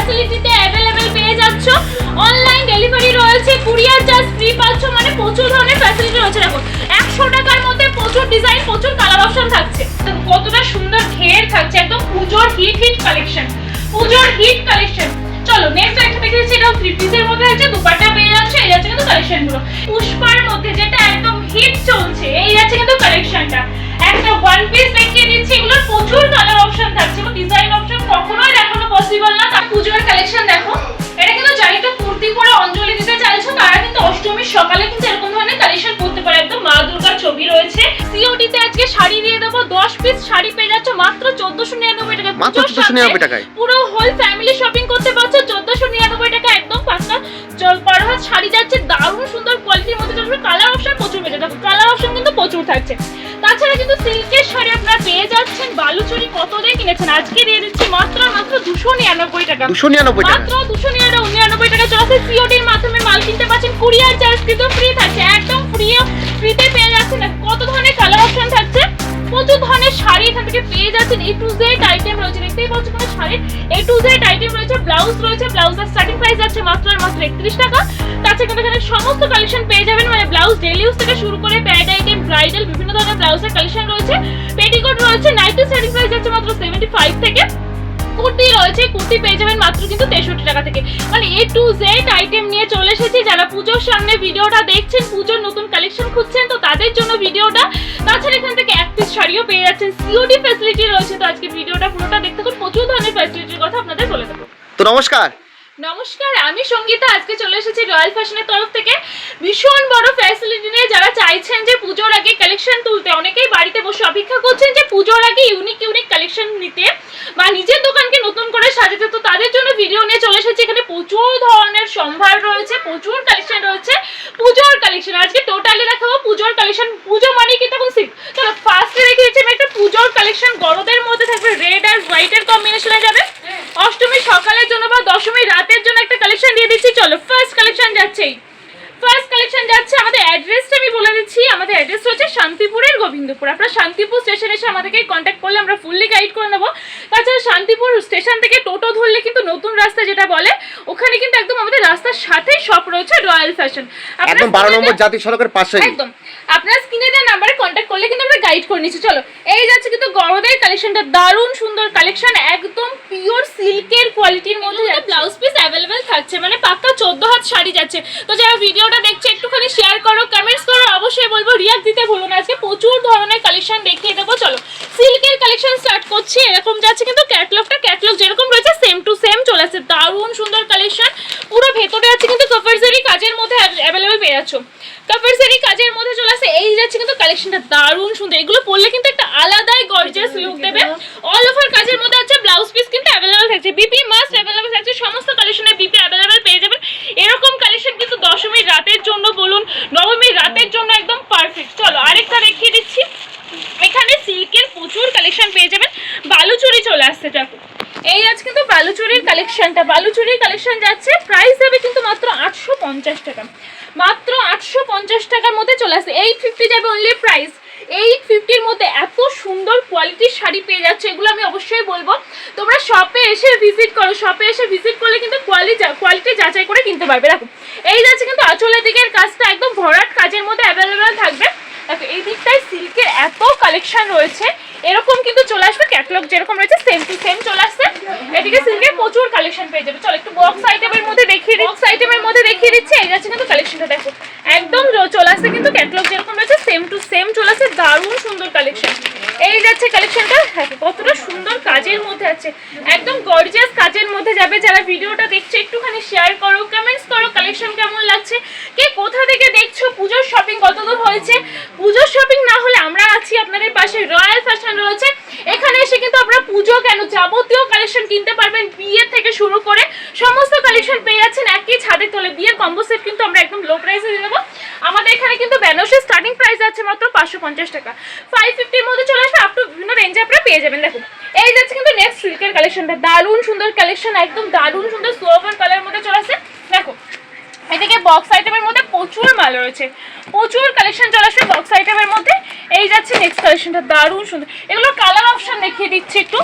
ফ্যাসিলিটিতে available পেয়ে যাচ্ছ। Online delivery রয়েছে, কুরিয়ার চার্জ ফ্রি পাচ্ছ, মানে প্রচুর ধরনের ফ্যাসিলিটি রয়েছে। দেখো 100 টাকার মধ্যে প্রচুর ডিজাইন, প্রচুর কালার অপশন থাকছে। কতটা সুন্দর ঘের থাকছে, একদম পুজোর হিট কালেকশন, পুজোর হিট কালেকশন। চলো নেক্সট একটা দেখে দিচ্ছি, এটাও 3 পিসের মধ্যে আছে, দুপাট্টা পেয়ে যাচ্ছে। এই যাচ্ছে কিন্তু কালেকশনগুলো পুষ্পার মধ্যে, যেটা একদম হিট চলছে। এই যাচ্ছে কিন্তু কালেকশনটা, একটা ওয়ান পিস দেখিয়ে দিচ্ছি। এগুলোর প্রচুর কালার অপশন থাকছে, ডিজাইন অপশন কখনোই দেখানো পসিবল না। তার পুজোর কালেকশন দেখো, এটা কিন্তু জানি তো কুর্তি পরে অঞ্জলি দিতে চাইছো, তারা কিন্তু অষ্টমীর সকালে কিন্তু এরকম ধরনের কালেকশন করতে পারে। একদম মা দুর্গার ছবি রয়েছে। সিওডি তে আজকে শাড়ি দিয়ে দেবো, 10 পিস শাড়ি পেয়ে যাচ্ছ মাত্র 1499 টাকা। মাত্র 1499 টাকায় পুরো হোল ফ্যামিলি শপিং করতে পারছো 1499 টাকা। একদম পাঁচটা পার হাত শাড়ি যাচ্ছে, দারুণ সুন্দর কোয়ালিটির মধ্যে। যখন কালার অপশন প্রচুর পেয়ে যাচ্ছে, কালার অপশন কিন্তু প্রচুর থাকছে। তাছাড়া কিন্তু সিল্কের শাড়ি আপনারা পেয়ে যাচ্ছেন। বালুচুরি কত দিয়ে কিনেছেন, আজকে দিয়ে দিচ্ছি মাত্র 299 টাকা। 299 টাকা, মাত্র 299 টাকা চলছে। সিওডির মাধ্যমে মাল কিনতে পাচ্ছেন, কুরিয়ার চার্জ কিন্তু ফ্রি থাকছে, একদম ফ্রিতে পেয়ে যাচ্ছেন। কত ধরনের কালার অপশন থাকছে, প্রচুর ধরনের শাড়ি এখান থেকে পেয়ে যাচ্ছেন। A to Z আইটেম রয়েছে, দেখতেই পাচ্ছেন কোনো শাড়ির A to Z আইটেম রয়েছে। ব্লাউজ রয়েছে, ব্লাউজের স্টার্টিং প্রাইস আছে মাত্র 31 টাকা। তাছাড়া কিন্তু এখানে সমস্ত কালেকশন পেয়ে যাবেন, মানে ব্লাউজ ডেইলি ইউজ থেকে শুরু করে প্যাড আইটেম, ব্রাইডাল, বিভিন্ন ধরনের ব্লাউজের কালেকশন রয়েছে। পেটিকোট রয়েছে, নাইটি স্টার্টিং প্রাইস আছে মাত্র 75 থেকে। কুর্তি রয়েছে, কুর্তি পেয়ে যাবেন মাত্র কিন্তু 63 টাকা থেকে। মানে A to Z আইটেম নিয়ে চলে এসেছি। যারা পুজোর সামনে ভিডিওটা দেখছেন, পুজোর নতুন কালেকশন খুঁজছেন, তো তাদের জন্য ভিডিওটা। তাছাড়া এখান থেকে এক পিস শাড়িও পেয়ে যাচ্ছেন, সিওডি ফ্যাসিলিটি রয়েছে। তো আজকে ভিডিওটা পুরোটা দেখতে খুব প্রচুর ধরনের ফ্যাসিলিটির কথা আপনাদের বলে দেবো। তো নমস্কার, আমি সঙ্গীতা। আজকে চলে এসেছি রয়্যাল ফ্যাশনের তরফ থেকে ভীষণ বড় ফ্যাসিলিটি নিয়ে। যারা চাইছেন যে পুজোর আগে কালেকশন তুলতে, অনেকেই বাড়িতে বসে অপেক্ষা করছেন যে পুজোর আগে ইউনিক কালেকশন নিতে বা নিজের দোকানকে নতুন করে সাজাতে, তো তাদের জন্য ভিডিও নিয়ে চলে এসেছি। এখানে প্রচুর ধরনের সম্ভার রয়েছে, প্রচুর কালেকশন রয়েছে, পুজোর কালেকশন। আজকে টোটালি দেখাবো পুজোর কালেকশন। পুজো মানে কি তখন সিল্ক। চলো ফার্স্টে দেখে দিচ্ছি আমি একটা পুজোর কালেকশন। গরদের মধ্যে থাকবে, রেড আর হোয়াইটের কম্বিনেশনে যাবে। অষ্টমী সকালের জন্য বা দশমী রাতের জন্য একটা কালেকশন দিয়ে দিচ্ছি। চলো ফার্স্ট কালেকশন যাচ্ছে। আমাদের অ্যাড্রেসটা আমি বলে দিচ্ছি। আমাদের অ্যাড্রেস হচ্ছে শান্তিপুরের গোবিন্দপুর। আপনারা শান্তিপুর স্টেশনে এসে আমাদেরকে কন্ট্যাক্ট করলে আমরা ফুললি গাইড করে নেবো। তাছাড়া শান্তিপুর স্টেশন থেকে টোটো ধরলে কিন্তু নতুন রাস্তা যেটা বলে, ওখানে কিন্তু একদম আমাদের রাস্তার সাথেই শপ রয়েছে রয়্যাল ফ্যাশন, একদম 12 নম্বর জাতীয় সড়কের পাশেই। একদম আপনার স্ক্রিনে দেওয়া নাম্বারে কন্ট্যাক্ট করলে কিন্তু আমরা গাইড করে নিচ্ছি। চলো এই যাচ্ছে কিন্তু গরদের কালেকশনটা, দারুণ সুন্দর কালেকশন, একদম পিওর সিল্কের কোয়ালিটির মধ্যে। ব্লাউজ পিস অ্যাভেলেবেল থাকছে, মানে পাক্কা 14 হাত শাড়ি যাচ্ছে। তো যারা ভিডিওটা দেখছে একটুখানি শেয়ার করো, কমেন্টস করো, অবশ্যই বলবো রিয়াক্ট দিতে ভুলো না। আজকে প্রচুর ধরনের কালেকশন দেখিয়ে দেবো। চলো সিল্কের কালেকশন স্টার্ট করছি। এরকম যাচ্ছে কিন্তু ক্যাটলগ যেরকম রয়েছে সেম টু সেম চলে আসছে, দারুণ সুন্দর কালেকশন। পুরো ভেতরে আছে কিন্তু কফারজারি কাজের মধ্যে অ্যাভেলেবেল পেয়ে যাচ্ছ, কফারজারি কাজের মধ্যে চলে আসছে। এই যাচ্ছে কিন্তু কালেকশনটা দারুণ সুন্দর। এগুলো পরলে কিন্তু একটা আলাদাই গর্জিয়াস লুক দেবে। অল ওভার কাজের মধ্যে আছে, ব্লাউজ পিস কিন্তু অ্যাভেলেবেল থাকছে, বিপি মাস্ট অ্যাভেলেবেল থাকছে। সমস্ত কালেকশনে বিপি অ্যাভেলেবেল পেয়ে যাবেন। এরকম কালেকশন কিন্তু দশমীর রাতের জন্য বলুন, নবমীর রাতের জন্য একদম পারফেক্ট। চলো আরেকটা দেখিয়ে দিচ্ছি। এখানে সিল্কের প্রচুর কালেকশন পেয়ে যাবেন। বালুচুরি চলে আসছে, দেখো এই আজ কিন্তু বালুচুরির কালেকশন যাচ্ছে। প্রাইস দেবে কিন্তু মাত্র 850 টাকা, মাত্র 850 টাকার মধ্যে চলে আসছে। 850 যাবে অনলি প্রাইস। 850-র মধ্যে এত সুন্দর কোয়ালিটির শাড়ি পেয়ে যাচ্ছে। এগুলো আমি অবশ্যই বলবো তোমরা শপে এসে ভিজিট করো। শপে এসে ভিজিট করলে কিন্তু কোয়ালিটি যাচাই করে কিনতে পারবে। দেখো এই যাচ্ছে কিন্তু আঁচলের দিকের কাজটা একদম ভরাট কাজের মধ্যে অ্যাভেলেবেল থাকবে। দেখো এই দিকটায় সিল্কের এত কালেকশন রয়েছে। এরকম কিন্তু চলে আসবে, ক্যাটালগ যেরকম রয়েছে সেম টু সেম চলে আসছে। এদিকে সিল্কের প্রচুর কালেকশন পেয়ে যাবে। চলো একটু বক্স আইটেমের মধ্যে দেখিয়ে দিচ্ছি। এই যাচ্ছে কিন্তু কালেকশনটা দেখো, একদম চলে আসছে কিন্তু ক্যাটালগ যেরকম রয়েছে সেম টু সেম চলে আসছে, দারুণ সুন্দর কালেকশন। এই যাচ্ছে কালেকশনটা, কতটা সুন্দর কাজের মধ্যে আছে, একদম গর্জিয়াস কাজের মধ্যে যাবে। যারা ভিডিওটা দেখছে একটুখানি শেয়ার করো, কমেন্টস করো, কালেকশন কেমন লাগছে, কে কোথা থেকে দেখছো, পুজোর শপিং কতদূর হয়েছে। পুজোর শপিং না হলে আমরা আছি আপনাদের পাশে, রয়্যাল ফ্যাশন রয়েছে। এখানে এসে কিন্তু আপনারা পুজো কেন যাবতীয় কালেকশন কিনতে পারবেন, বিয়ে থেকে শুরু করে সমস্ত কালেকশন পেয়ে যাচ্ছেন একই ছাদের তলে। বিয়ের কম্বো সেট কিন্তু আমরা একদম লো প্রাইসে দিয়ে দেবো। আমাদের এখানে কিন্তু বেনারসের স্টার্টিং প্রাইস আছে মাত্র 550 টাকা, 550-র মধ্যে চলে আসবে, আপ টু বিভিন্ন রেঞ্জে আপনারা পেয়ে যাবেন। দেখুন এই যাচ্ছে কিন্তু নেক্সট সিল্কের কালেকশনটা, দারুণ সুন্দর কালেকশন, একদম দারুণ সুন্দর সোভার কালারের মধ্যে চলে আসছে। দেখো এদিকে বক্স আইটেমের মধ্যে প্রচুর মাল রয়েছে, প্রচুর কালেকশন চলে আসবে বক্স আইটেমের মধ্যে। এই যাচ্ছে নেক্সট কালেকশনটা, দারুণ সুন্দর। এগুলো কালার অপশন দেখিয়ে দিচ্ছি একটু।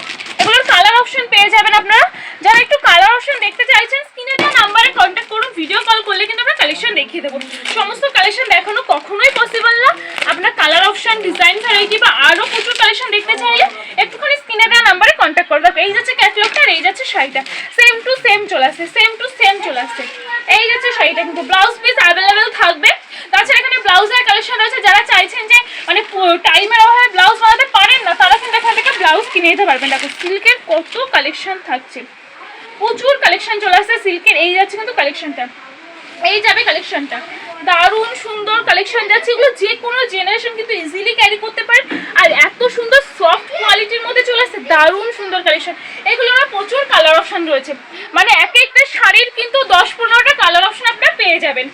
এগুলোর কালার অপশন পেয়ে যাবেন আপনারা। যারা একটু কালার অপশন দেখতে চাইছেন স্ক্রিনে দেওয়া নাম্বারে কন্ট্যাক্ট করুন, ভিডিও কল করলে কিন্তু আমরা কালেকশন দেখিয়ে দেবো। সমস্ত কালেকশন দেখানো কখনোই পসিবল না। আপনার কালার অপশন, ডিজাইন ভ্যারাইটি বা আরও প্রচুর কালেকশন দেখতে চাইলে একটুখানি স্ক্রিনে দেওয়া নাম্বারে কন্ট্যাক্ট করে দেবো। এই যাচ্ছে ক্যাটলগটা আর এই যাচ্ছে শাড়িটা, সেম টু সেম চলে আসছে, সেম টু সেম চলে আসছে। এই যাচ্ছে শাড়িটা, কিন্তু ব্লাউজ পিস অ্যাভেলেবেল থাকবে। তাছাড়া এখানে ব্লাউজের কালেকশন রয়েছে। যারা চাইছেন যে মানে টাইমের অভাবে ব্লাউজ বানাতে পারেন না, তারা কিন্তু এখান থেকে ব্লাউজ কিনে নিতে পারবেন। দেখো সিল্কের কত কালেকশন থাকছে, প্রচুর কালেকশন চলে আসছে সিল্কের। এই যাচ্ছে কিন্তু কালেকশনটা, এই যাবে কালেকশনটা, দারুণ সুন্দর কালেকশন যাচ্ছে। এগুলো যে কোনো জেনারেশন কিন্তু ইজিলি ক্যারি করতে পারেন। আর এত সুন্দর সফট কোয়ালিটির মধ্যে চলে আসছে, দারুণ সুন্দর কালেকশন। এগুলো আমার প্রচুর কালার অপশন রয়েছে, মানে এক একটা শাড়ির কিন্তু 10-15টা কালার অপশন আপনারা পেয়ে যাবেন।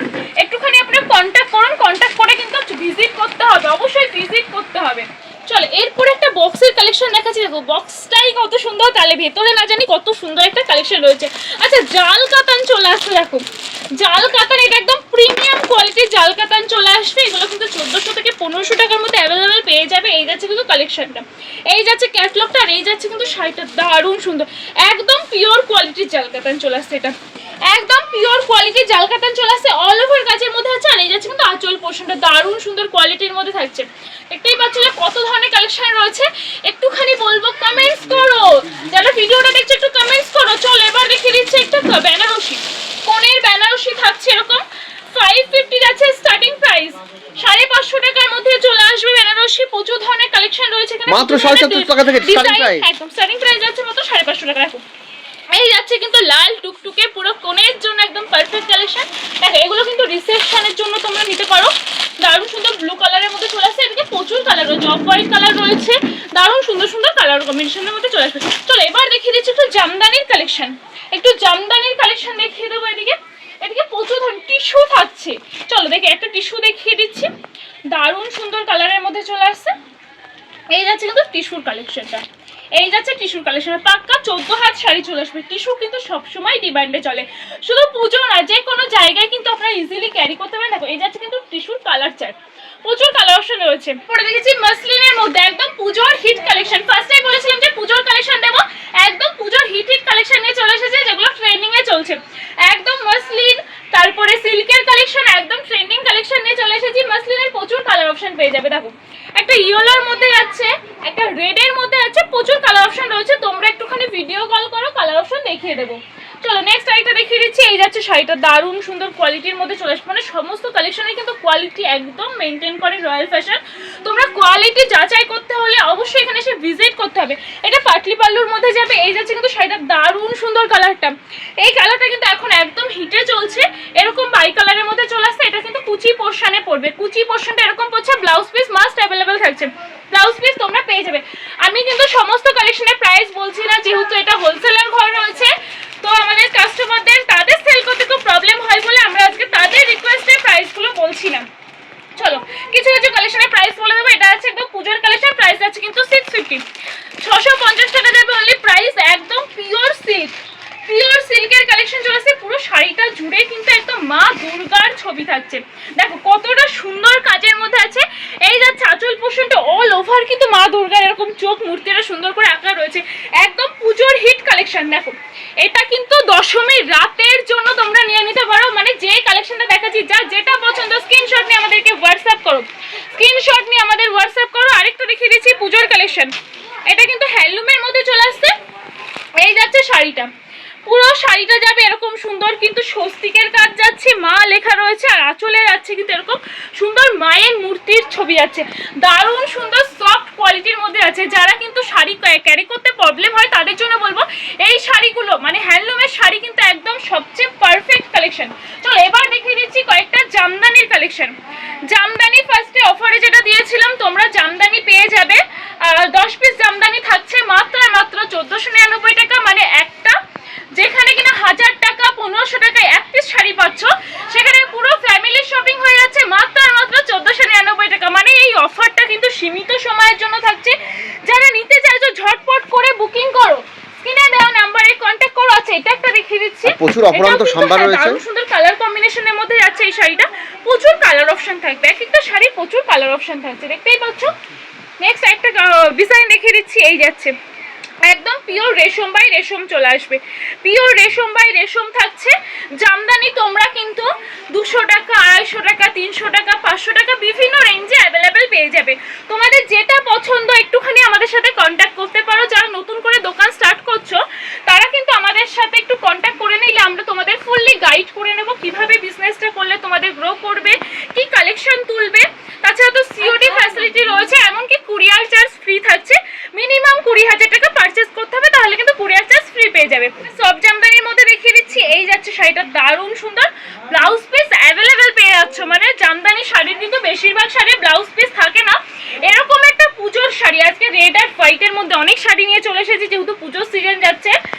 একটুখানি আপনারা কন্ট্যাক্ট করুন, কন্ট্যাক্ট করে কিন্তু ভিজিট করতে হবে, অবশ্যই ভিজিট করতে হবে। চলো এরপরে একটা বক্সের কালেকশন দেখাচ্ছি। দেখো বক্সটাই কত সুন্দর, তাহলে ভেতরে না জানি কত সুন্দর একটা কালেকশন রয়েছে। আচ্ছা জাল কাতান চলে আসছে, দেখো জাল কাতান, এটা একদম প্রিমিয়াম কোয়ালিটির জাল কাতান চলে আসবে। এগুলো কিন্তু 1400 থেকে 1500 টাকার মধ্যে অ্যাভেলেবেল পেয়ে যাবে। এই যাচ্ছে কিন্তু কালেকশনটা, এই যাচ্ছে ক্যাটলগটা আর এই যাচ্ছে কিন্তু শাড়িটা, দারুণ সুন্দর, একদম পিওর কোয়ালিটির জাল কাতান চলে আসছে। এটা একদম পিওর কোয়ালিটির জাল কাতান চলে আসছে, অল ওভার কাজের মধ্যে আছে। আর এই যাচ্ছে কিন্তু আঁচল পোর্শনটা, দারুণ সুন্দর কোয়ালিটির মধ্যে থাকছে। দেখতেই পাচ্ছ যে কত ধরনের কালেকশন রয়েছে। একটুখানি বলবো কমেন্টস করো, যারা ভিডিওটা দেখছো একটু কমেন্টস করো। চলো এবার দেখিয়ে দিচ্ছি একটা বেনারসি, কোনের বেনারসি থাকছে এরকম 550 যাচ্ছে স্টার্টিং প্রাইস, 550 টাকার মধ্যে চলে আসবে বেনারসি। প্রচুর ধরনের কালেকশন রয়েছে এখানে, মাত্র 750 টাকা থেকে স্টার্টিং প্রাইস, একদম স্টার্টিং প্রাইস যাচ্ছে মাত্র 550 টাকা। রাখো এই যাচ্ছে কিন্তু লাল টুকটুকে পুরো কোনের জন্য একদম পারফেক্ট কালেকশন। দেখো এগুলো কিন্তু রিসেপশনের জন্য তোমরা নিতে পারো, দারুণ সুন্দর ব্লু কালারের মধ্যে চলে আসছে। এদিকে প্রচুর কালার রয়েছে, অফ হোয়াইট কালার রয়েছে, দারুণ সুন্দর সুন্দর কালার কম্বিনেশনের মধ্যে চলে আসবে। চলো এবার দেখিয়ে দিচ্ছি একটু জামদানির কালেকশন, একটু জামদানির কালেকশন দেখিয়ে দেবো। এদিকে এদিকে প্রচুর ধরনের টিস্যু থাকছে। চলো দেখে একটা টিস্যু দেখিয়ে দিচ্ছি, দারুণ সুন্দর কালারের মধ্যে চলে আসছে। এই যাচ্ছে কিন্তু টিস্যুর কালেকশনটা, এই যাচ্ছে টিস্যুর কালেকশন, পাক্কা 14 হাত শাড়ি চলে আসবে। টিস্যু কিন্তু সবসময় ডিমান্ডে চলে, শুধু পুজো না, যে কোনো জায়গায় কিন্তু আপনারা ইজিলি ক্যারি করতে পারেন। দেখো এই যাচ্ছে কিন্তু টিস্যুর কালার চার্ট, প্রচুর কালার অপশন রয়েছে। পরে দেখেছি মাসলিনের মধ্যে একদম পুজোর হিট কালেকশন। ফার্স্টেই বলেছিলাম যে পুজোর কালেকশন দেবো, একদম পুজোর হিট কালেকশন নিয়ে চলে এসেছে, যেগুলো ট্রেন্ডিং এ চলছে। একদম মাসলিন, তারপরে সিল্কের কালেকশন, একদম ট্রেন্ডিং কালেকশন নিয়ে চলে এসেছি। মাসলিনের প্রচুর কালার অপশন পেয়ে যাবে। দেখো একটা ইয়েলোর মধ্যে যাচ্ছে, একটা রেডের মধ্যে যাচ্ছে, প্রচুর কালার অপশন রয়েছে। তোমরা একটুখানি ভিডিও কল করো, কালার অপশন দেখিয়ে দেবো। চলো নেক্সট শাড়িটা দেখিয়ে দিচ্ছি। এই যাচ্ছে শাড়িটা, দারুণ সুন্দর কোয়ালিটির মধ্যে চলে আসবে, মানে সমস্ত কালেকশনে কিন্তু কোয়ালিটি একদম মেনটেন করে রয়্যাল ফ্যাশন। তোমরা কোয়ালিটি যাচাই করতে হলে অবশ্যই এখানে এসে ভিজিট করতে হবে। এটা পাটলি পাল্লুর মধ্যে যাবে। এই যাচ্ছে কিন্তু শাড়িটা, দারুণ সুন্দর কালারটা, এই কালারটা কিন্তু এখন একদম হিটে চলছে, এরকম বাই কালারের মধ্যে চলে আসছে। এটা কিন্তু কুচি পোর্শনে পড়বে, কুচি পোর্শনটা এরকম পড়ছে। ব্লাউজ পিস মাস্ট অ্যাভেলেবেল থাকছে, ব্লাউজ পিস তোমরা পেয়ে যাবে। আমি কিন্তু সমস্ত কালেকশনের প্রাইস বলছি না, যেহেতু এটা হোলসেলার ঘর রয়েছে, তো আমাদের কাস্টমারদের তাদের সেল করতে খুব প্রবলেম হয় বলে আমরা আজকে তাদের রিকোয়েস্টে প্রাইসগুলো বলছি না। চলো কিছু কিছু কালেকশনের প্রাইস বলে দেবো। এটা আছে একদম পুজোর কালেকশন, প্রাইস আছে কিন্তু 650, 650 টাকা দেবে অনলি প্রাইস। একদম পিওর সিল্ক, পিওর সিল্কের কালেকশন চলে আসছে। পুরো শাড়িটা জুড়ে কিন্তু একদম মা দুর্গার ছবি থাকছে। দেখো কতটা সুন্দর কাজের মধ্যে আছে। এই যাচ্ছে আঁচল পোর্শনটা, অল ওভার কিন্তু মা দুর্গার এরকম চোখ মূর্তিটা সুন্দর করে আঁকা রয়েছে, একদম পুজোর হিট কালেকশন। দেখো এটা কিন্তু দশমীর রাতের জন্য তোমরা নিয়ে নিতে পারো, মানে যে কালেকশনটা দেখাচ্ছি, যা যেটা পছন্দ স্ক্রিনশট নিয়ে আমাদেরকে হোয়াটসঅ্যাপ করো, স্ক্রিনশট নিয়ে আমাদের হোয়াটসঅ্যাপ করো। আরেকটা দেখিয়ে দিচ্ছি পুজোর কালেকশন, এটা কিন্তু হ্যান্ডলুমের মধ্যে চলে আসছে। এই যাচ্ছে শাড়িটা, পুরো শাড়িটা যাবে এরকম সুন্দর কিন্তু স্বস্তিকের কাজ যাচ্ছে, মা লেখা রয়েছে, আর আঁচলে যাচ্ছে কিন্তু এরকম সুন্দর মায়ের মূর্তির ছবি আছে, দারুণ সুন্দর সফট কোয়ালিটির মধ্যে আছে। যারা কিন্তু শাড়ি ক্যারি করতে প্রবলেম হয় তাদের জন্য বলবো এই শাড়িগুলো, মানে হ্যান্ডলুমের শাড়ি কিন্তু একদম সবচেয়ে পারফেক্ট কালেকশন। চলো এবার দেখিয়ে দিচ্ছি কয়েকটা জামদানির কালেকশন। জামদানি ফার্স্টে অফারে যেটা দিয়েছিলাম, তোমরা জামদানি পেয়ে যাবে 10 পিস জামদানি থাকছে মাত্র মাত্র 1499 টাকা, মানে একটা যেখানে কিনা 1000 টাকা 1500 টাকায় এক পিস শাড়ি পাচ্ছ, সেখানে পুরো ফ্যামিলি শপিং হয়ে যাচ্ছে মাত্র মাত্র 1499 টাকা। মানে এই অফারটা কিন্তু সীমিত সময়ের জন্য থাকছে। যারা নিতে চাইছো ঝটপট করে বুকিং করো, স্ক্রিনে দেওয়া নাম্বারে কন্ট্যাক্ট করো। আছে এটা একটা দেখিয়ে দিচ্ছি, প্রচুর অপরন্ত সম্ভার রয়েছে, দারুণ সুন্দর কালার কম্বিনেশনের মধ্যে যাচ্ছে এই শাড়িটা। প্রচুর কালার অপশন থাকবে, এক একটা শাড়ি প্রচুর কালার অপশন থাকছে, দেখতেই পাচ্ছ। নেক্সট একটা ডিজাইন দেখিয়ে দিচ্ছি। এই যাচ্ছে একদম পিওর রেশম বাই রেশম চলে আসবে, পিওর রেশম বাই রেশম থাকছে। জামদানি তোমরা কিন্তু 200 টাকা, 250 টাকা, 300 টাকা, 500 টাকা বিভিন্ন রেঞ্জে অ্যাভেলেবেল পেয়ে যাবে। তোমাদের যেটা পছন্দ একটুখানি আমাদের সাথে কন্ট্যাক্ট করতে পারো। যারা নতুন করে দোকান স্টার্ট করছো তারা কিন্তু আমাদের সাথে একটু কন্ট্যাক্ট করে নিলে আমরা তোমাদের ফুললি গাইড করে নেব কিভাবে বিজনেসটা করলে তোমাদের গ্রো করবে, কি কালেকশন তুলবে। তাছাড়া তো সিওডি ফ্যাসিলিটি রয়েছে, এমনকি কুরিয়ার চার্জ ফ্রি থাকছে। মিনিমাম 20,000 টাকা পারচেস করতে হবে, তাহলে কিন্তু কুরিয়ার চার্জ ফ্রি পেয়ে যাবে। সব জামদানির মধ্যে দেখিয়ে দিচ্ছি, এই যাচ্ছে শাড়িটা দারুণ সুন্দর, ব্লাউজ পিস অ্যাভেলেবেল পেয়ে যাচ্ছ। মানে জামদানি শাড়ির কিন্তু বেশিরভাগ শাড়ির ব্লাউজ পিস থাকে না। এরকম একটা পুজোর শাড়ি, আজকে রেড আর হোয়াইটের মধ্যে অনেক শাড়ি নিয়ে চলে এসেছি যেহেতু পুজোর সিজন যাচ্ছে।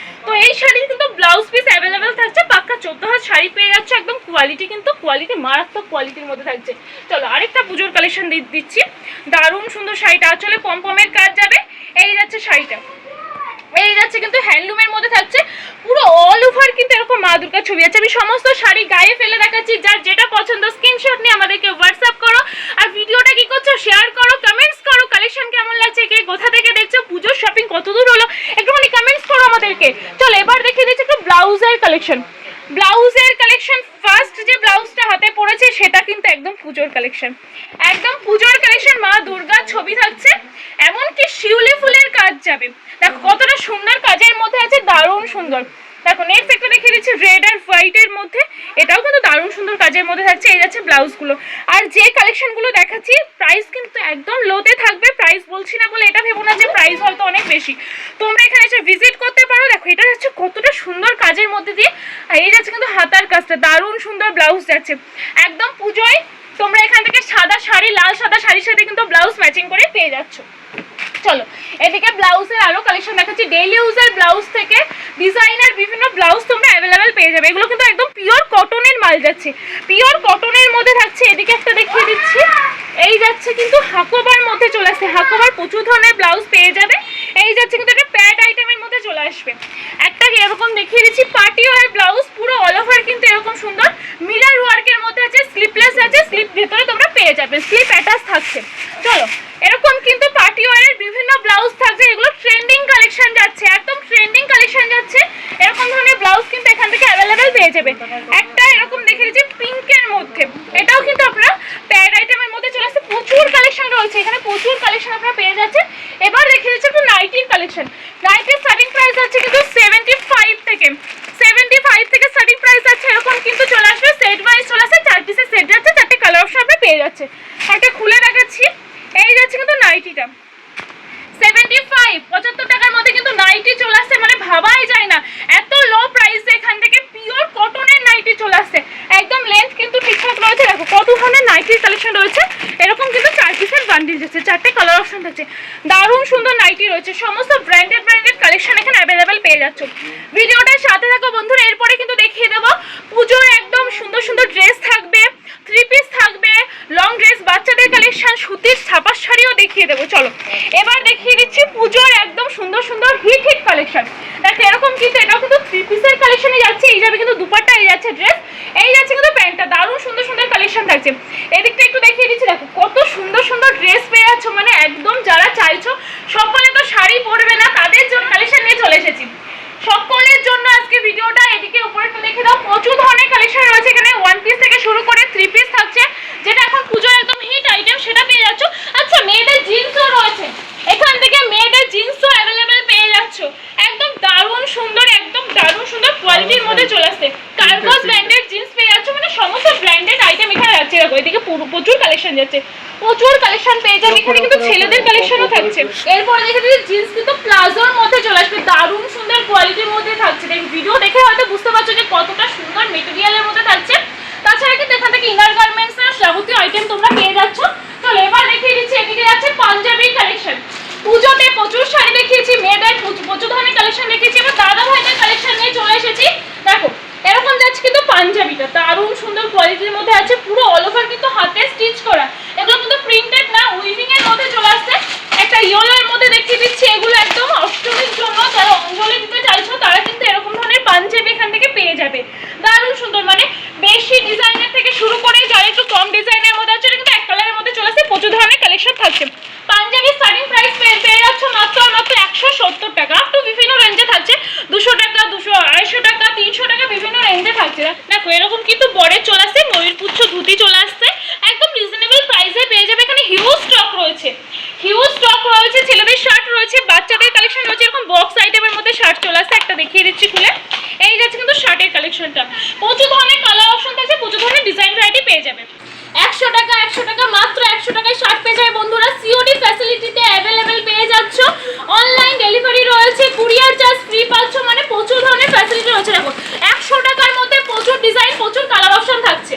তো এই শাড়ির কিন্তু ব্লাউজ পিস অ্যাভেলেবেল থাকছে, পাক্কা 14 হাত শাড়ি পেয়ে যাচ্ছে। একদম কোয়ালিটি কিন্তু কোয়ালিটি মারাত্মক কোয়ালিটির মধ্যে থাকছে। চলো আরেকটা পুজোর কালেকশন দিচ্ছি, দারুণ সুন্দর শাড়িটা, আসলে পমপমের কাজ যাবে। এই যাচ্ছে শাড়িটা, এই যাচ্ছে কিন্তু হ্যান্ডলুমের মধ্যে থাকছে, পুরো অল ওভার কিন্তু এরকম মা দুর্গার ছবি আছে। আমি সমস্ত শাড়ি গায়ে ফেলে দেখাচ্ছি, যার যেটা পছন্দ স্ক্রিনশট নিয়ে আমাদেরকে হোয়াটসঅ্যাপ করো। আর ভিডিওটা কি করছো শেয়ার করো, কমেন্টস করো, কালেকশন কেমন লাগছে, কে কোথা থেকে দেখছো, পুজোর শপিং কত দূর হলো একটুখানি কমেন্টস করো আমাদেরকে। চলো এবার দেখিয়ে দিচ্ছি একটু ব্লাউজের কালেকশন। ব্লাউজের কালেকশন ফার্স্ট যে ব্লাউজটা হাতে পড়েছে সেটা কিন্তু একদম পুজোর কালেকশন, একদম পুজোর কালেকশন। মা দুর্গার ছবি থাকছে, এমনকি শিউলি ফুলের কাজ যাবে। দেখো কতটা সুন্দর কাজের মধ্যে আছে, দারুণ সুন্দর। দেখো নেক্সট একটা দেখিয়ে দিচ্ছি রেড আর হোয়াইটের মধ্যে, এটাও কিন্তু দারুণ সুন্দর কাজের মধ্যে থাকছে। এই যাচ্ছে ব্লাউজগুলো। আর যে কালেকশনগুলো দেখাচ্ছি প্রাইস কিন্তু একদম লোতে থাকবে, প্রাইস বলছি না বলে এটা ভেবো না যে প্রাইস হয়তো অনেক বেশি। তোমরা এখানে এসে ভিজিট করতে পারো। দেখো এটা হচ্ছে কতটা সুন্দর কাজের মধ্যে দিয়ে, আর এই যাচ্ছে কিন্তু হাতার কাজটা, দারুণ সুন্দর ব্লাউজ যাচ্ছে। একদম পুজোয় তোমরা এখান থেকে সাদা শাড়ি, লাল সাদা শাড়ির সাথে কিন্তু ব্লাউজ ম্যাচিং করে পেয়ে যাচ্ছ। চলো এদিকে ব্লাউজের আরো কালেকশন দেখাচ্ছি, ডেইলি ইউজের ব্লাউজ থেকে ডিজাইনার বিভিন্ন ব্লাউজ তোমরা অ্যাভেলেবেল পেয়ে যাবে। এগুলো কিন্তু একদম পিওর কটনের মাল যাচ্ছে, পিওর কটনের মধ্যে থাকছে। এদিকে একটা দেখিয়ে দিচ্ছি, এই যাচ্ছে কিন্তু হাকোবার মধ্যে চলে আসছে, হাকোবার প্রচুর ধরনের ব্লাউজ পেয়ে যাবে। এই যাচ্ছে কিন্তু একটা প্যাড আইটেমের মধ্যে চলে আসবে। একটা এরকম দেখিয়ে দিচ্ছি পার্টি ওয়ার ব্লাউজ, পুরো অল ওভার কিন্তু এরকম সুন্দর মিরর ওয়ার্কের মধ্যে আছে, স্লিপলেস আছে, স্লিপ ভেতরে তোমরা পেয়ে যাবে, স্লিপ অ্যাটাচ থাকছে। চলো এরকম কিন্তু পার্টি ওয়ারের বিভিন্ন ব্লাউজ থাকছে, এগুলো ট্রেন্ডিং কালেকশন যাচ্ছে, একদম ট্রেন্ডিং কালেকশন যাচ্ছে। এরকম ধরনের ব্লাউজ কিন্তু এখান থেকে অ্যাভেলেবেল পেয়ে যাবে। একটা এরকম দেখে দিচ্ছি পিঙ্কের মধ্যে, এটাও কিন্তু আপনারা প্যাড আইটেমের মধ্যে চলে আসছে, প্রচুর কালেকশন রয়েছে এখানে, প্রচুর কালেকশন আপনারা পেয়ে যাচ্ছেন। এবার দেখে দিচ্ছি একটু নাইটির কালেকশন। নাইটির স্টার্টিং প্রাইস আছে কিন্তু 75 থেকে স্টার্টিং প্রাইস আছে। এরকম কিন্তু চলে আসবে, সেট ওয়াইজ চলে আসছে, 4 পিসের সেট যাচ্ছে, 4টে কালার অপশন আপনি পেয়ে যাচ্ছে। একটা খুলে দেখাচ্ছি, এই যাচ্ছে কিন্তু নাইটিটা 75 টাকার মধ্যে কিন্তু নাইটি চলে আসছে, মানে ভাবাই যায় না এত লো প্রাইসে এখান থেকে পিওর কটনের নাইটি চলে আসছে। একদম লেন্থ কিন্তু ঠিকঠাক রয়েছে, দেখো কত ধরনের নাইটির কালেকশন রয়েছে। এরকম কিন্তু 4 পিসের বান্ডিল যাচ্ছে, 4টে কালার অপশন থাকছে, দারুণ সুন্দর নাইটি রয়েছে। সমস্ত ব্র্যান্ডেড কালেকশন এখানে অ্যাভেলেবেল পেয়ে যাচ্ছ। ভিডিওটার সাথে থাকো বন্ধুরা, এরপরে কিন্তু দেখিয়ে দেবো পুজোর একদম সুন্দর সুন্দর ড্রেস থাকবে, 3 পিস থাকবে, লং ড্রেস, বাচ্চাদের কালেকশন, সুতির ছাপার শাড়িও দেখিয়ে দেবো। চলো এবার দেখিয়ে দিচ্ছি পুজোর একদম সুন্দর সুন্দর হিট কালেকশন। দেখো এরকম কিন্তু এটাও কিন্তু 3 পিসের কালেকশনে যাচ্ছে, এই যাবে কিন্তু দুপাট্টা, এই যাচ্ছে ড্রেস, এই যাচ্ছে কিন্তু প্যান্টটা, দারুণ সুন্দর সুন্দর কালেকশন থাকছে। এদিকটা একটু দেখিয়ে দিচ্ছি, দেখো কত সুন্দর সুন্দর ড্রেস পেয়ে যাচ্ছ, মানে একদম যারা চাইছো সকলে তো শাড়ি পরবে না তাদের জন্য কালেকশন নিয়ে চলে এসেছি, সকলের জন্য আজকে ভিডিওটা। এদিকে উপরে একটু দেখে দাও, প্রচুর ধরনের কালেকশন রয়েছে এখানে, 1 পিস থেকে শুরু করে 3 পিস থাকছে, যেটা এখন পুজোর একদম হিট আইটেম সেটা পেয়ে যাচ্ছ। আচ্ছা মেয়েদের জিন্সও রয়েছে এখান থেকে, মেয়েদের জিন্সও অ্যাভেলেবেল পেয়ে যাচ্ছ, একদম দারুণ সুন্দর, একদম দারুণ সুন্দর কোয়ালিটির মধ্যে চলে আসছে। কার্গোস ব্র্যান্ডেড জিন্স পেয়ে যাচ্ছ, মানে সমস্ত ব্র্যান্ডেড আইটেম এখানে যাচ্ছে। দেখো এদিকে প্রচুর কালেকশন যাচ্ছে, প্রচুর কালেকশন পেয়ে যাবে এখানে, কিন্তু ছেলেদের কালেকশনও থাকছে। এরপরে দেখে দিচ্ছি জিন্স কিন্তু প্লাজোর মধ্যে চলে আসবে, দারুণ সুন্দর কোয়ালিটির মধ্যে থাকছে। ভিডিও দেখে হয়তো বুঝতে পারছো যে কতটা সুন্দর মেটেরিয়ালের মধ্যে থাকছে। তাছাড়া কিন্তু এখান থেকে ইনার গার্মেন্টস এর যাবতীয় আইটেম তোমরা পেয়ে যাচ্ছ। চলো এবার দেখিয়ে দিচ্ছি, এদিকে যাচ্ছে পাঞ্জাবির কালেকশন। পুজোতে প্রচুর শাড়ি দেখিয়েছি, মেয়েদের প্রচুর ধরনের কালেকশন দেখিয়েছি, এবার দাদা ভাইদের কালেকশন নিয়ে চলে এসেছি। দেখো এরকম যাচ্ছে কিন্তু পাঞ্জাবিটা, দারুণ সুন্দর কোয়ালিটির মধ্যে আছে, পুরো অল ওভার কিন্তু হাতে স্টিচ করা, এগুলো কিন্তু প্রিন্টেড না, উইভিং এর মধ্যে চলে আসছে। একটা ইয়েলোর মধ্যে দেখিয়ে দিচ্ছি, এগুলো একদম অষ্টমীর জন্য যারা অঞ্জলি দিতে চাইছো তারা কিন্তু এরকম ধরনের পাঞ্জাবি এখান থেকে পেয়ে যাবে, দারুণ সুন্দর। মানে বেশি ডিজাইনের থেকে শুরু করে যারা একটু কম ডিজাইনের মধ্যে আছে, কিন্তু এক কালারের মধ্যে চলে আসছে, প্রচুর ধরনের কালেকশন থাকছে। পাঞ্জাবি স্টার্টিং প্রাইস পেয়ে যাচ্ছ মাত্র 170 টাকা, আপ টু কিন্তু বরের চলে আসছে, ময়ূরপুচ্ছ ধুতি চলে আসছে, একদম রিজনেবল প্রাইসে পেয়ে যাবে। এখানে হিউজ স্টক রয়েছে, ছেলেদের শার্ট রয়েছে, বাচ্চাদের কালেকশন রয়েছে, এরকম বক্স আইটেমের মধ্যে শার্ট চলে আসছে। একটা দেখিয়ে দিচ্ছি খুলে, এই যাচ্ছে কিন্তু শার্টের কালেকশনটা। প্রচুর ধরনের কালার অপশন থাকছে, প্রচুর ধরনের ডিজাইন ভ্যারাইটি পেয়ে যাবে। 100 টাকা মাত্র 100 টাকায় শার্ট পেয়ে যাবে বন্ধুরা। সিওডি ফ্যাসিলিটিতে অ্যাভেলেবেল পেয়ে যাচ্ছ, অনলাইন ডেলিভারি রয়েছে, কুরিয়ার চার্জ ফ্রি পাচ্ছ, মানে প্রচুর ধরনের ফ্যাসিলিটি রয়েছে। দেখো 100 টাকার মধ্যে প্রচুর ডিজাইন, প্রচুর কালার অপশন থাকছে।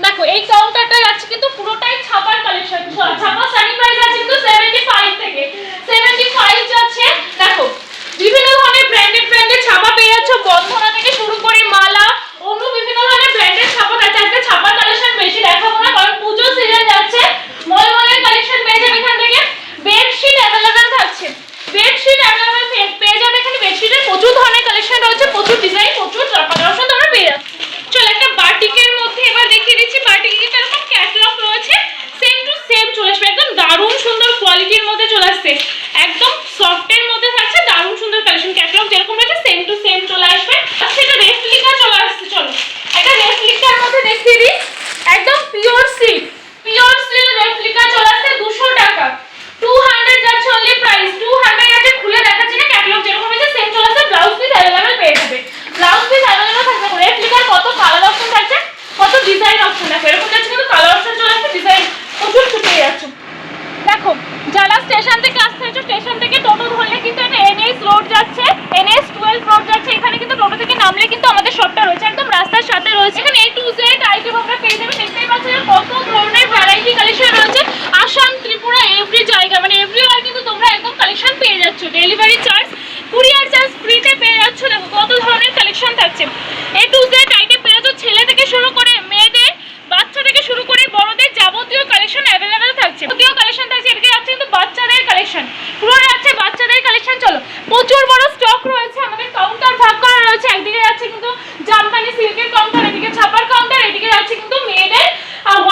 দেখো এই কাউন্টারটা যাচ্ছে কিন্তু পুরোটাই ছাপার কালেকশন, ছাপা স্টার্টিং প্রাইস আছে কিন্তু 75 থেকে 75 যাচ্ছে। দেখো বিভিন্ন ধরনের ব্র্যান্ডেড ছাপা পেয়ে যাচ্ছ, বন্ধনা থেকে শুরু করে মালা, অন্য বিভিন্ন ধরনের ব্র্যান্ডেড ছাপা থাকছে। আজকে ছাপার কালেকশন বেশি দেখাবো না, কারণ পুজো সিজন যাচ্ছে। মলমলের কালেকশন পেয়ে যাবে এখান থেকে। বেডশিট অ্যাভেলেবেল থাকছে, বেডশিট অ্যাভেলেবেল পেয়ে যাবে এখানে। বেডশিটের প্রচুর ধরনের কালেকশন রয়েছে, প্রচুর ডিজাইন, প্রচুর কালার অপশন তোমরা পেয়ে যাচ্ছ। চলো একটা বাটিকের মধ্যে এবার দেখিয়ে দিচ্ছি। বাটিকে কিন্তু এরকম ক্যাটালগ রয়েছে, সেম টু সেম চলে আসবে, একদম দারুণ সুন্দর কোয়ালিটির মধ্যে চলে আসছে, একদম সফটের মধ্যে থাকছে, দারুণ সুন্দর কালেকশন। ক্যাটালগ যেরকম রয়েছে সেম টু সেম চলে আসবে। আচ্ছা এটা রেপ্লিকা চলে আসছে, চলো একটা রেপ্লিকার মধ্যে দেখিয়ে দিই। একদম পিওর সিল্ক রেপ্লিকা চলে আসছে 200 টাকা, 200 যাচ্ছে অনলি প্রাইস, 200 যাচ্ছে। খুলে দেখাচ্ছি না, ক্যাটালগ যেরকম রয়েছে সেম চলে আসছে। ব্লাউজ পিস অ্যাভেলেবেল পেয়ে যাবে, ব্লাউজ পিস অ্যাভেলেবেল থাকবে। রেপ্লিকার কত কালার অপশন থাকছে, কত ডিজাইন অপশন দেখো, এরকম যাচ্ছে কিন্তু কালার অপশন চলে আসছে, ডিজাইন প্রচুর পেয়ে যাচ্ছ। দেখো যারা স্টেশন থেকে আসতে হচ্ছে, স্টেশন থেকে টোটো ধরলে কিন্তু এটা NH রোড যাচ্ছে, NH 12 রোড যাচ্ছে। এখানে কিন্তু টোটো থেকে নামলে কিন্তু আমাদের শপটা রয়েছে, একদম রাস্তার সাথে রয়েছে। এখানে A to Z আইটেম আমরা পেয়ে যাবে। দেখতেই পাচ্ছেন কত ধরনের ভ্যারাইটি কালেকশন রয়েছে। আসাম, ত্রিপুরা, এভরি জায়গা মানে এভরিওয়ার কিন্তু তোমরা একদম কালেকশন পেয়ে যাচ্ছ। ডেলিভারি চার্জ, কুরিয়ার চার্জ ফ্রিতে পেয়ে যাচ্ছ। দেখো কত ধরনের কালেকশন থাকছে, A to Z আইটেম পেয়ে যাচ্ছ। ছেলে থেকে শুরু করে মেয়েদের, বাচ্চা থেকে শুরু করে বড়দের যাবতীয় কালেকশন অ্যাভেলেবেল থাকছে। যাবতীয় কালেকশন থাকছে, এদিকে যাচ্ছে কিন্তু বাচ্চাদের কালেকশন, পুরো যাচ্ছে বাচ্চাদের কালেকশন। চলো প্রচুর বড় স্টক রয়েছে, আমাদের কাউন্টার ভাগ করা রয়েছে। একদিকে যাচ্ছে কিন্তু জামদানি সিল্কের কাউন্টার, এদিকে ছাপার কাউন্টার, এদিকে যাচ্ছে কিন্তু মেয়েদের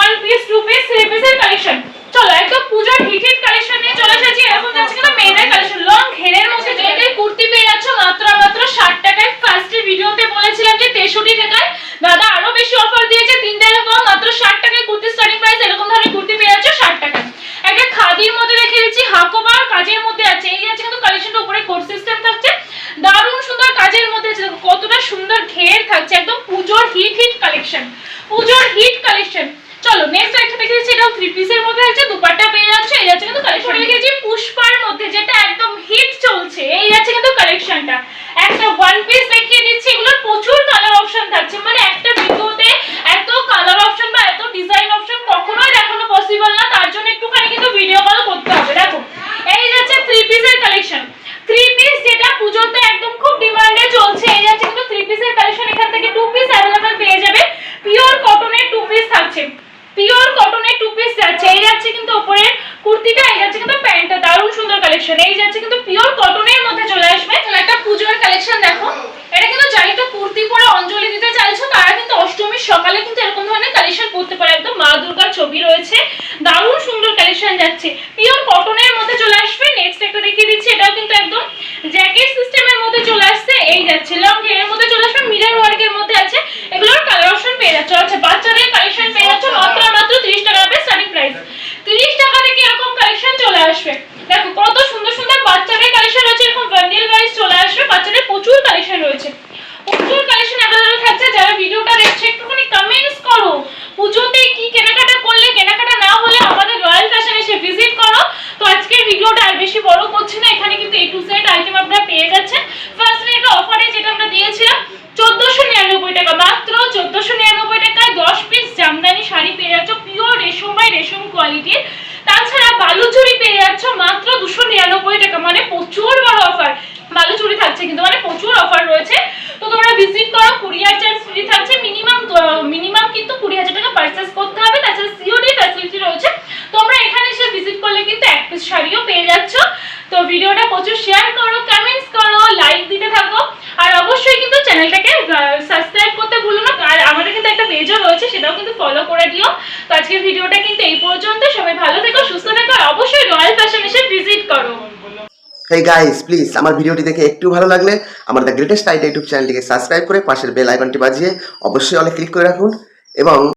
1 পিস 2 পিস 3 পিসের কালেকশন। চলো একদম পূজার হিটেড কালেকশন নিয়ে চলে এসেছি। এরকম যাচ্ছে কিন্তু মেয়েদের কালেকশন, লং ঘেরের মধ্যে মেয়েদের কুর্তি পেয়ে যাচ্ছ মাত্র 60 টাকায়। ফার্স্টের ভিডিওতে বলেছিলাম যে 63 টাকায়, দাদা আরো বেশি অফার দিয়েছে, 3 টাকা কম, মাত্র 60 টাকায় কুর্তি স্টার্টিং প্রাইস। এরকম ধরনের কুর্তি পেয়ে যাচ্ছ 60 টাকায়। একটা খাদির মধ্যে রেখে দিচ্ছি, হাকোবার কাজের মধ্যে আছে। এই আছে কিন্তু কালেকশনটা, উপরে কোড সিস্টেম থাকছে, দারুণ সুন্দর কাজের মধ্যে আছে। দেখো কতটা সুন্দর ঘের থাকছে, একদম পুজোর হিট কালেকশন, পুজোর হিট কালেকশন। চলো নেক্সট একটা দেখে দিচ্ছি, এটাও 3 পিসের মধ্যে আছে, দুপাট্টা পেয়ে যাচ্ছে। এই আছে কিন্তু কালেকশন লিখেছি পুষ্পার মধ্যে, যেটা একদম হিট চলছে। এই আছে কিন্তু কালেকশনটা, একটা 1 পিস দেখিয়ে দিচ্ছি। এগুলোর প্রচুর কালার অপশন থাকছে, মানে একটা ভিডিওতে এত কালার অপশন বা এত ডিজাইন অপশন কখনোই দেখানো পসিবল না, তার জন্য একটুখানি কিন্তু ভিডিও কল করতে হবে। দেখো এই যাচ্ছে 3 পিসের কালেকশন, 3 পিস যেটা পুজোতে একদম খুব ডিমান্ডে চলছে। এই যাচ্ছে কিন্তু 3 পিসের কালেকশন, এখান থেকে 2 পিস অ্যাভেলেবল পেয়ে যাবে। পিওর কটনের 2 পিস থাকছে, পিওর কটনের 2 পিস যাচ্ছে। এই যাচ্ছে কিন্তু উপরের কুর্তিটা, এই যাচ্ছে কিন্তু প্যান্টটা, দারুণ সুন্দর কালেকশন। এই যাচ্ছে কিন্তু পিওর কটনের মধ্যে চলে আসবে। একটা পুজোর কালেকশন দেখো, এটা কিন্তু যাই তো কুর্তি পরে অঞ্জলি দিতে চাইছো তারা কিন্তু অষ্টমীর সকালে কিন্তু এরকম ধরনের কালেকশন করতে পারে। একদম মা দুর্গার ছবি রয়েছে, দারুণ সুন্দর কালেকশন যাচ্ছে, পিওর কটনের মধ্যে চলে আসবে। নেক্সট একটা দেখিয়ে দিচ্ছি, এটাও কিন্তু একদম জ্যাকেট সিস্টেমের মধ্যে চলে আসছে। এই যাচ্ছে লং ঘেরের মধ্যে চলে আসবে, মিরর ওয়ার্কের মধ্যে আছে। এগুলোর কালার অপশন পেয়ে যাচ্ছ। আচ্ছা বাচ্চাদের কালেকশন পেয়ে যাচ্ছ মাত্র 30 টাকা স্টার্টিং প্রাইস, 30 টাকা থেকে এরকম কালেকশন চলে আসবে। দেখো কত সুন্দর সুন্দর বাচ্চাদের কালেকশন রয়েছে, এরকম বান্ডেল ওয়াইজ চলে আসবে। বাচ্চাদের প্রচুর কালেকশন রয়েছে, প্রচুর কালেকশন অ্যাভেলেবল থাকছে। যারা ভিডিওটা দেখছো একটুখানি কমেন্টস করো, পুজোতে কি কেনাকাটা করলে, কেনাকাটা না হলে আমাদের রয়্যাল ফ্যাশন এসে ভিজিট করো। তো আজকের ভিডিওটা আর বেশি বড় করছি না, এখানে কিন্তু A to Z আইটেম আপনারা পেয়ে যাচ্ছেন। ফার্স্টে একটা অফারে যেটা আমরা দিয়েছিলাম 1499 টাকা, মাত্র 1499 টাকায় 10 পিস জামদানি শাড়ি পেয়ে যাচ্ছ, পিওর রেশম বাই রেশম কোয়ালিটির। তাছাড়া বালুচুরি পেয়ে যাচ্ছ মাত্র 299 টাকা, মানে প্রচুর বড় অফার। বালুচুরি থাকছে কিন্তু, মানে প্রচুর অফার রয়েছে। তো তোমরা ভিজিট করো, কুরিয়ার চার্জ ফ্রি থাকছে। মিনিমাম কিন্তু 20,000 টাকা পারচেজ করতে হবে। তাছাড়া সিওডি ফ্যাসিলিটি রয়েছে, তোমরা এখানে এসে ভিজিট করলে কিন্তু 1 পিস শাড়িও পেয়ে যাচ্ছ। তো ভিডিওটা প্রচুর শেয়ার করো, কমেন্টস করো, লাইক দিতে থাকো, আর অবশ্যই কিন্তু চ্যানেলটাকে সাবস্ক্রাইব করতে ভুলো না। আর আমাদের কিন্তু একটা পেজও রয়েছে, সেটাও কিন্তু ফলো করে দিও। তো আজকের ভিডিওটা কিন্তু এই পর্যন্ত। সবাই ভালো থেকো, সুস্থ থেকো, আর অবশ্যই রয়্যাল ফ্যাশন এসে ভিজিট করো। হেই গাইস, প্লিজ আমার ভিডিওটি দেখে একটু ভালো লাগলে আমার দ্য গ্রেটেস্ট আইডিয়া ইউটিউব চ্যানেলটিকে সাবস্ক্রাইব করে পাশের বেল আইকনটি বাজিয়ে অবশ্যই অলে ক্লিক করে রাখুন এবং